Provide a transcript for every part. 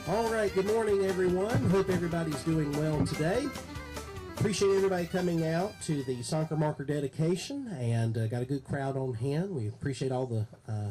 All right, good morning, everyone. Hope everybody's doing well today. Appreciate everybody coming out to the Sonker marker dedication, and got a good crowd on hand. We appreciate all the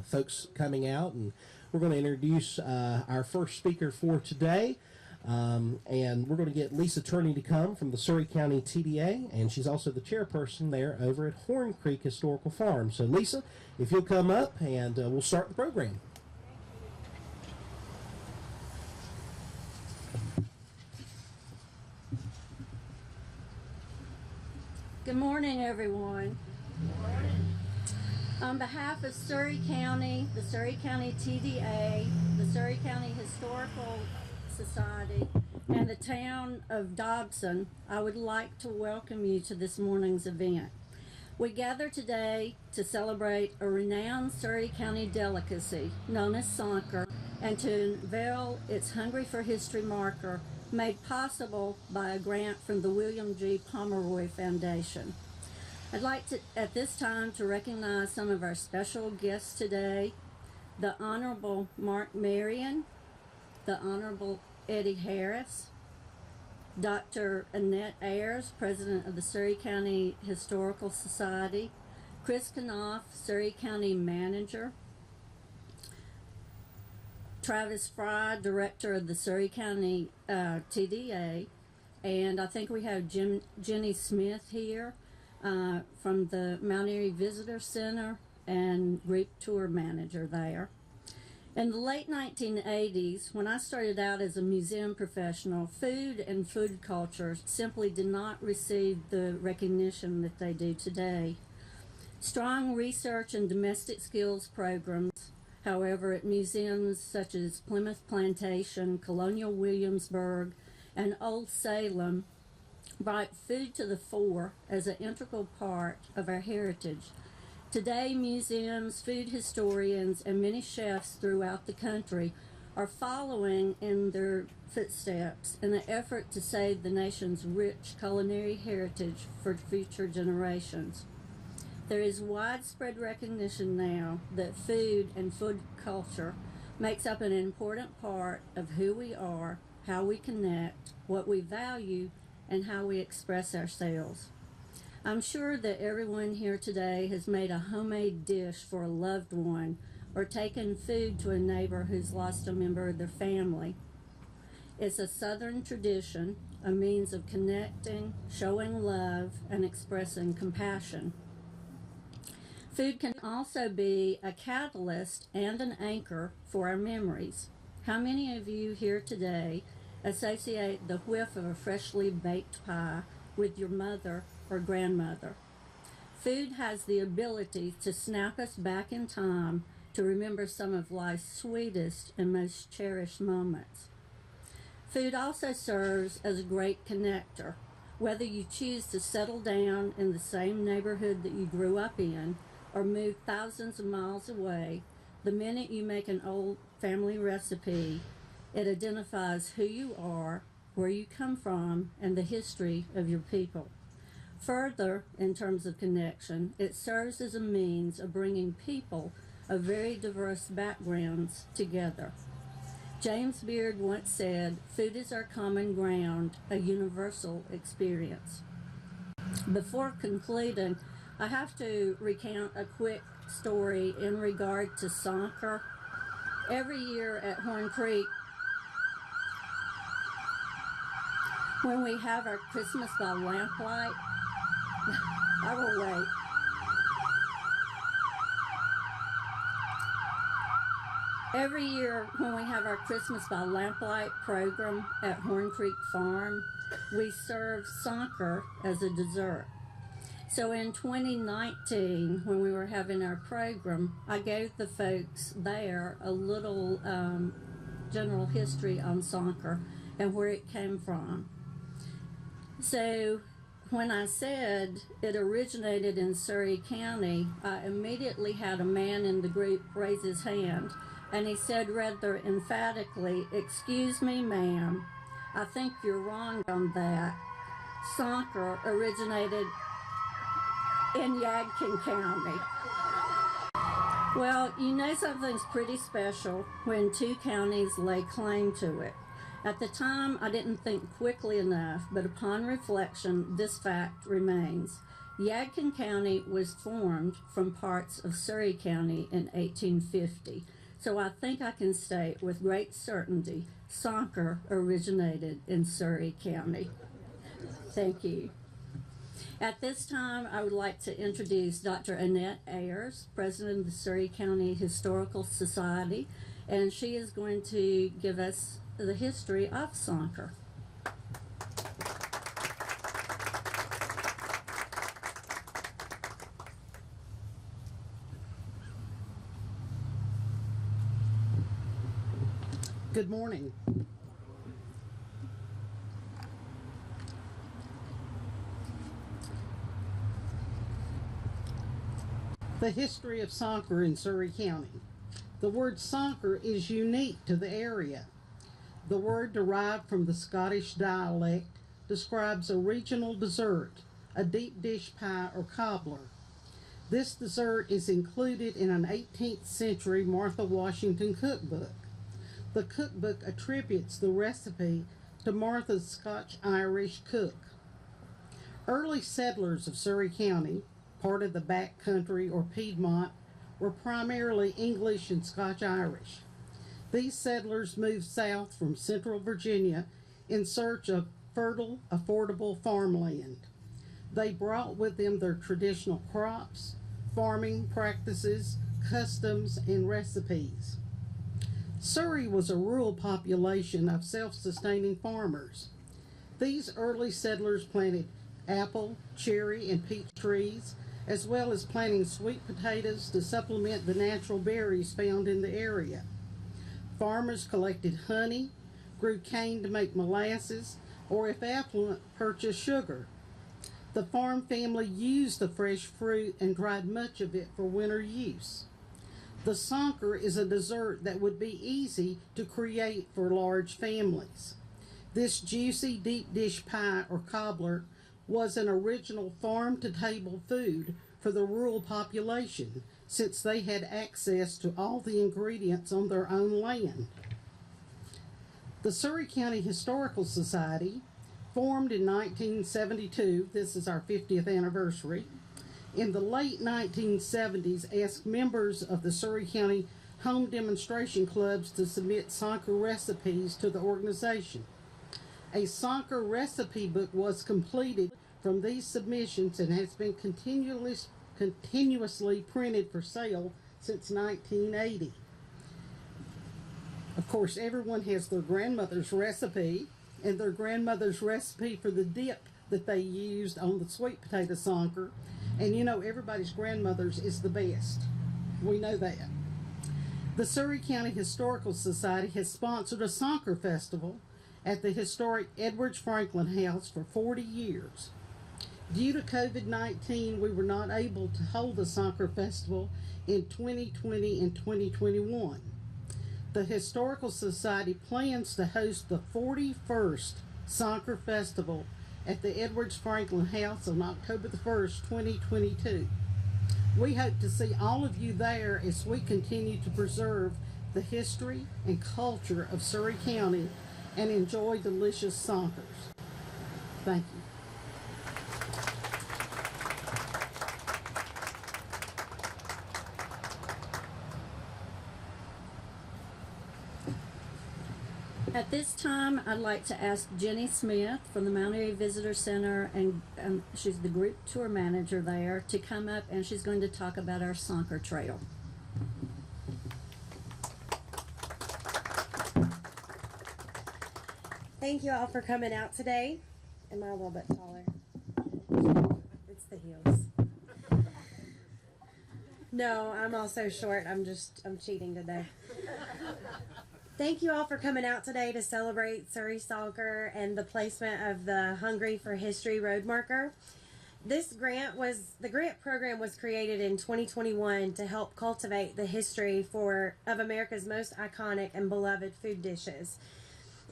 folks coming out, and we're going to introduce our first speaker for today. And we're going to get Lisa Turney to come from the Surry County TDA, and she's also the chairperson there over at Horn Creek Historical Farm. So Lisa, if you'll come up, and we'll start the program. Good morning, everyone. Good morning. On behalf of Surry County, the Surry County TDA, the Surry County Historical Society, and the town of Dobson, I would like to welcome you to this morning's event. We gather today to celebrate a renowned Surry County delicacy known as Sonker, and to unveil its Hungry for History marker, made possible by a grant from the William G. Pomeroy Foundation. I'd like to, at this time, to recognize some of our special guests today: the Honorable Mark Marion, the Honorable Eddie Harris, Dr. Annette Ayers, President of the Surry County Historical Society, Chris Knopf, Surry County Manager, Travis Fry, Director of the Surry County TDA, and I think we have Jenny Smith here from the Mount Airy Visitor Center and Group Tour Manager there. In the late 1980s, when I started out as a museum professional, food and food culture simply did not receive the recognition that they do today. Strong research and domestic skills programs, however, at museums such as Plymouth Plantation, Colonial Williamsburg, and Old Salem, brought food to the fore as an integral part of our heritage. Today, museums, food historians, and many chefs throughout the country are following in their footsteps in an effort to save the nation's rich culinary heritage for future generations. There is widespread recognition now that food and food culture makes up an important part of who we are, how we connect, what we value, and how we express ourselves. I'm sure that everyone here today has made a homemade dish for a loved one or taken food to a neighbor who's lost a member of their family. It's a Southern tradition, a means of connecting, showing love, and expressing compassion. Food can also be a catalyst and an anchor for our memories. How many of you here today associate the whiff of a freshly baked pie with your mother or grandmother? Food has the ability to snap us back in time to remember some of life's sweetest and most cherished moments. Food also serves as a great connector. Whether you choose to settle down in the same neighborhood that you grew up in or move thousands of miles away, the minute you make an old family recipe, it identifies who you are, where you come from, and the history of your people. Further, in terms of connection, it serves as a means of bringing people of very diverse backgrounds together. James Beard once said, "Food is our common ground, a universal experience." Before concluding, I have to recount a quick story in regard to Sonker. Every year at Horn Creek, when we have our Christmas by lamplight, I will wait. Every year when we have our Christmas by lamplight program at Horn Creek Farm, we serve Sonker as a dessert. So in 2019, when we were having our program, I gave the folks there a little general history on Sonker and where it came from. So when I said it originated in Surry County, I immediately had a man in the group raise his hand, and he said rather emphatically, "Excuse me, ma'am, I think you're wrong on that. Sonker originated in Yadkin County." Well, you know something's pretty special when two counties lay claim to it. At the time, I didn't think quickly enough, but upon reflection, this fact remains. Yadkin County was formed from parts of Surry County in 1850, so I think I can state with great certainty Sonker originated in Surry County. Thank you. At this time, I would like to introduce Dr. Annette Ayers, President of the Surry County Historical Society, and she is going to give us the history of Sonker. Good morning. The history of Sonker in Surry County. The word Sonker is unique to the area. The word, derived from the Scottish dialect, describes a regional dessert, a deep dish pie or cobbler. This dessert is included in an 18th century Martha Washington cookbook. The cookbook attributes the recipe to Martha's Scotch-Irish cook. Early settlers of Surry County, part of the back country or Piedmont, were primarily English and Scotch-Irish. These settlers moved south from central Virginia in search of fertile, affordable farmland. They brought with them their traditional crops, farming practices, customs, and recipes. Surry was a rural population of self-sustaining farmers. These early settlers planted apple, cherry, and peach trees, as well as planting sweet potatoes to supplement the natural berries found in the area. Farmers collected honey, grew cane to make molasses, or if affluent, purchased sugar. The farm family used the fresh fruit and dried much of it for winter use. The Sonker is a dessert that would be easy to create for large families. This juicy deep dish pie or cobbler was an original farm-to-table food for the rural population, since they had access to all the ingredients on their own land. The Surry County Historical Society, formed in 1972, this is our 50th anniversary, in the late 1970s asked members of the Surry County home demonstration clubs to submit Sonker recipes to the organization. A Sonker recipe book was completed from these submissions and has been continuously printed for sale since 1980. Of course, everyone has their grandmother's recipe and their grandmother's recipe for the dip that they used on the sweet potato Sonker. And you know, everybody's grandmother's is the best. We know that. The Surry County Historical Society has sponsored a Sonker festival at the historic Edwards Franklin House for 40 years. Due to COVID-19, we were not able to hold the Sonker Festival in 2020 and 2021. The Historical Society plans to host the 41st Sonker Festival at the Edwards Franklin House on October the 1st, 2022. We hope to see all of you there as we continue to preserve the history and culture of Surry County and enjoy delicious Sonkers. Thank you. At this time, I'd like to ask Jenny Smith from the Mount Airy Visitor Center, and she's the group tour manager there, to come up, and she's going to talk about our Sonker Trail. Thank you all for coming out today. Am I a little bit taller? It's the heels. No, I'm also short. I'm cheating today. Thank you all for coming out today to celebrate Surry Sonker and the placement of the Hungry for History road marker. The grant program was created in 2021 to help cultivate the history of America's most iconic and beloved food dishes.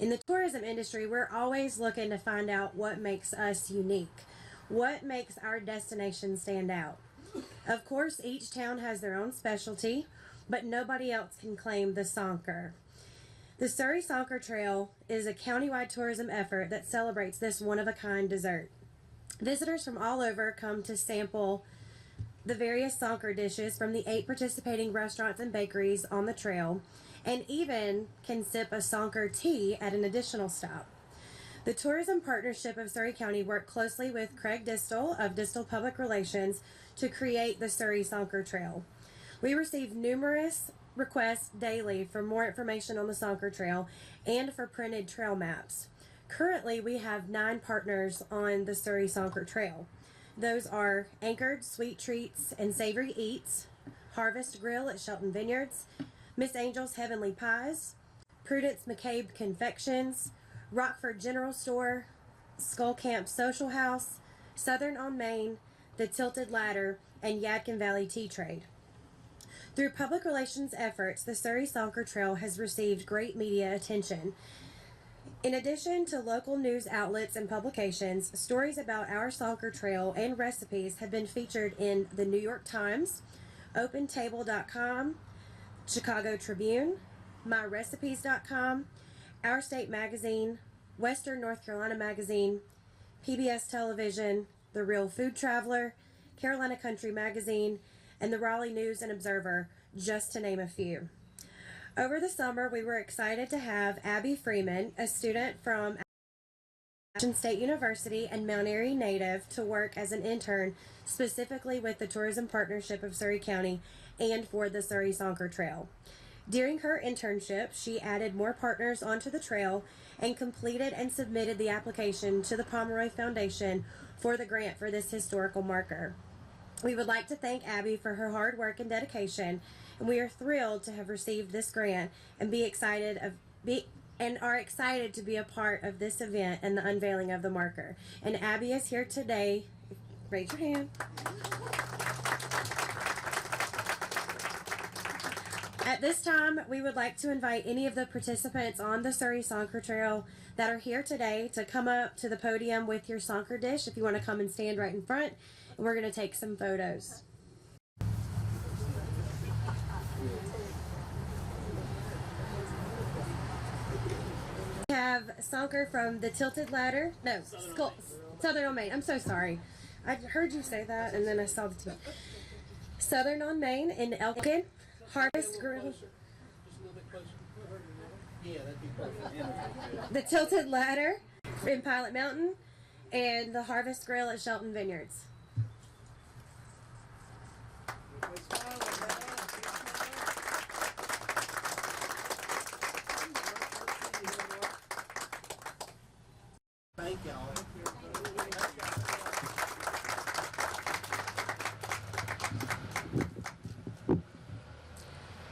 In the tourism industry, we're always looking to find out what makes us unique, what makes our destination stand out. Of course, each town has their own specialty, but nobody else can claim the Sonker. The Surrey Sonker Trail is a countywide tourism effort that celebrates this one-of-a-kind dessert. Visitors from all over come to sample the various Sonker dishes from the 8 participating restaurants and bakeries on the trail, and even can sip a Sonker tea at an additional stop. The Tourism Partnership of Surrey County worked closely with Craig Distal of Distal Public Relations to create the Surrey Sonker Trail. We receive numerous requests daily for more information on the Sonker Trail and for printed trail maps. Currently, we have 9 partners on the Surrey Sonker Trail. Those are Anchored Sweet Treats and Savory Eats, Harvest Grill at Shelton Vineyards, Miss Angel's Heavenly Pies, Prudence McCabe Confections, Rockford General Store, Skull Camp Social House, Southern on Main, The Tilted Ladder, and Yadkin Valley Tea Trade. Through public relations efforts, the Surrey Sonker Trail has received great media attention. In addition to local news outlets and publications, stories about our Sonker Trail and recipes have been featured in the New York Times, OpenTable.com, Chicago Tribune, MyRecipes.com, Our State Magazine, Western North Carolina Magazine, PBS Television, The Real Food Traveler, Carolina Country Magazine, and the Raleigh News and Observer, just to name a few. Over the summer, we were excited to have Abby Freeman, a student from Appalachian State University and Mount Airy native, to work as an intern specifically with the Tourism Partnership of Surrey County and for the Surrey Sonker Trail. During her internship, she added more partners onto the trail and completed and submitted the application to the Pomeroy Foundation for the grant for this historical marker. We would like to thank Abby for her hard work and dedication, and we are thrilled to have received this grant and are excited to be a part of this event and the unveiling of the marker. And Abby is here today. Raise your hand. At this time, we would like to invite any of the participants on the Surrey Sonker Trail that are here today to come up to the podium with your Sonker dish if you want to come and stand right in front, and we're going to take some photos. We have Sonker from the Tilted Ladder. No, Southern on Main. I'm so sorry. I heard you say that, and then I saw the two. Southern on Main in Elkin. Harvest Grill. The Tilted Ladder in Pilot Mountain, and the Harvest Grill at Shelton Vineyards. Thank y'all.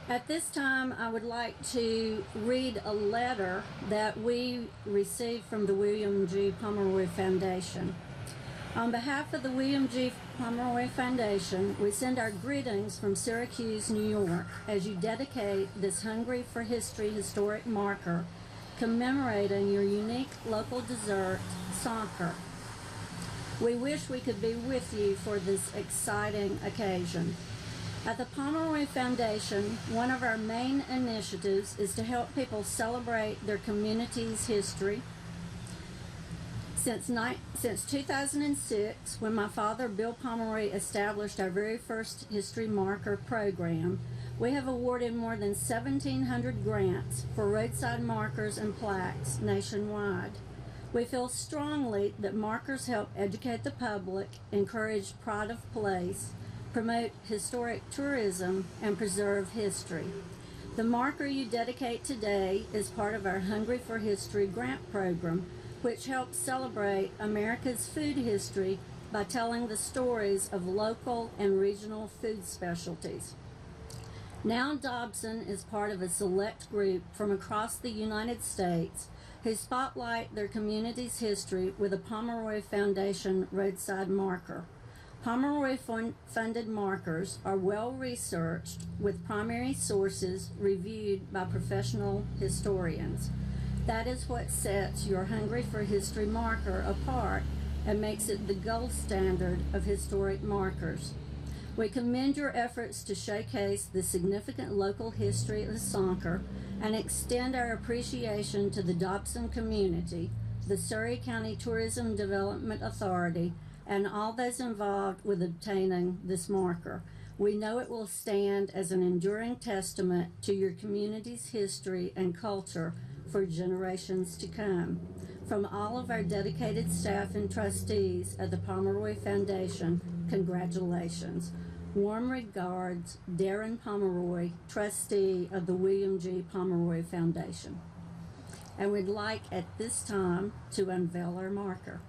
At this time, I would like to read a letter that we received from the William G. Pomeroy Foundation. On behalf of the William G. Pomeroy Foundation, we send our greetings from Syracuse, New York, as you dedicate this Hungry for History historic marker commemorating your unique local dessert, Sonker. We wish we could be with you for this exciting occasion. At the Pomeroy Foundation, one of our main initiatives is to help people celebrate their community's history. Since 2006, when my father, Bill Pomeroy, established our very first History Marker program, we have awarded more than 1,700 grants for roadside markers and plaques nationwide. We feel strongly that markers help educate the public, encourage pride of place, promote historic tourism, and preserve history. The marker you dedicate today is part of our Hungry for History grant program, which helps celebrate America's food history by telling the stories of local and regional food specialties. Now Dobson is part of a select group from across the United States who spotlight their community's history with a Pomeroy Foundation roadside marker. Pomeroy-funded markers are well-researched with primary sources reviewed by professional historians. That is what sets your Hungry for History marker apart and makes it the gold standard of historic markers. We commend your efforts to showcase the significant local history of Sonker and extend our appreciation to the Dobson community, the Surrey County Tourism Development Authority, and all those involved with obtaining this marker. We know it will stand as an enduring testament to your community's history and culture for generations to come. From all of our dedicated staff and trustees at the Pomeroy Foundation, congratulations. Warm regards, Darren Pomeroy, trustee of the William G. Pomeroy Foundation. And we'd like at this time to unveil our marker.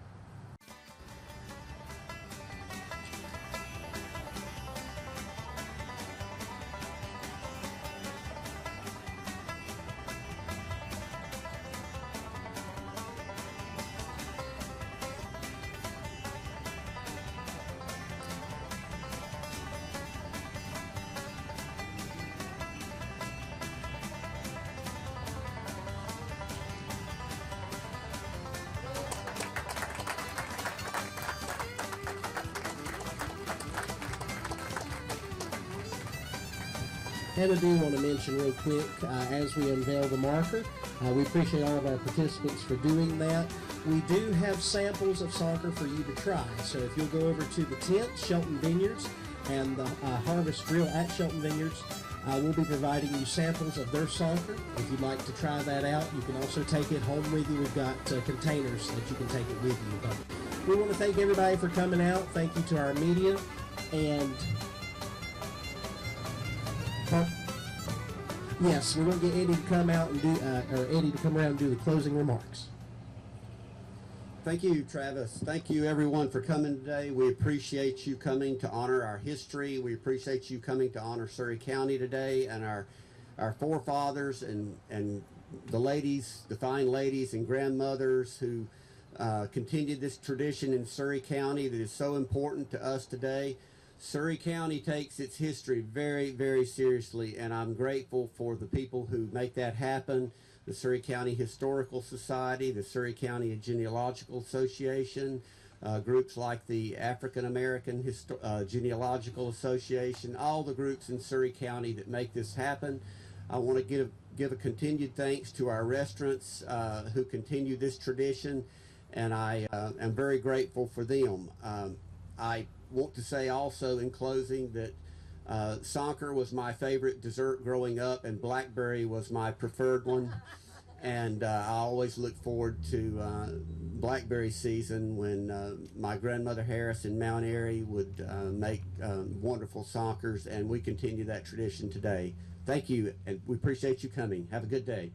And I do want to mention real quick, as we unveil the marker, we appreciate all of our participants for doing that. We do have samples of Sonker for you to try. So if you'll go over to the tent, Shelton Vineyards, and the Harvest Grill at Shelton Vineyards, we'll be providing you samples of their Sonker. If you'd like to try that out, you can also take it home with you. We've got containers that you can take it with you. But we want to thank everybody for coming out. Thank you to our media. And yes, we're going to get Eddie to come out and do, or Eddie to come around and do the closing remarks. Thank you, Travis. Thank you, everyone, for coming today. We appreciate you coming to honor our history. We appreciate you coming to honor Surrey County today and our forefathers and the ladies, the fine ladies and grandmothers who continued this tradition in Surrey County that is so important to us today. Surrey County takes its history very, very seriously, and I'm grateful for the people who make that happen. The Surrey County Historical Society, the Surrey County Genealogical Association, groups like the African American Genealogical Association, all the groups in Surrey County that make this happen. I want to give a continued thanks to our restaurants who continue this tradition, and I am very grateful for them. I want to say also in closing that Sonker was my favorite dessert growing up, and blackberry was my preferred one. And I always look forward to blackberry season when my grandmother Harris in Mount Airy would make wonderful Sonkers, and we continue that tradition today. Thank you, and we appreciate you coming. Have a good day.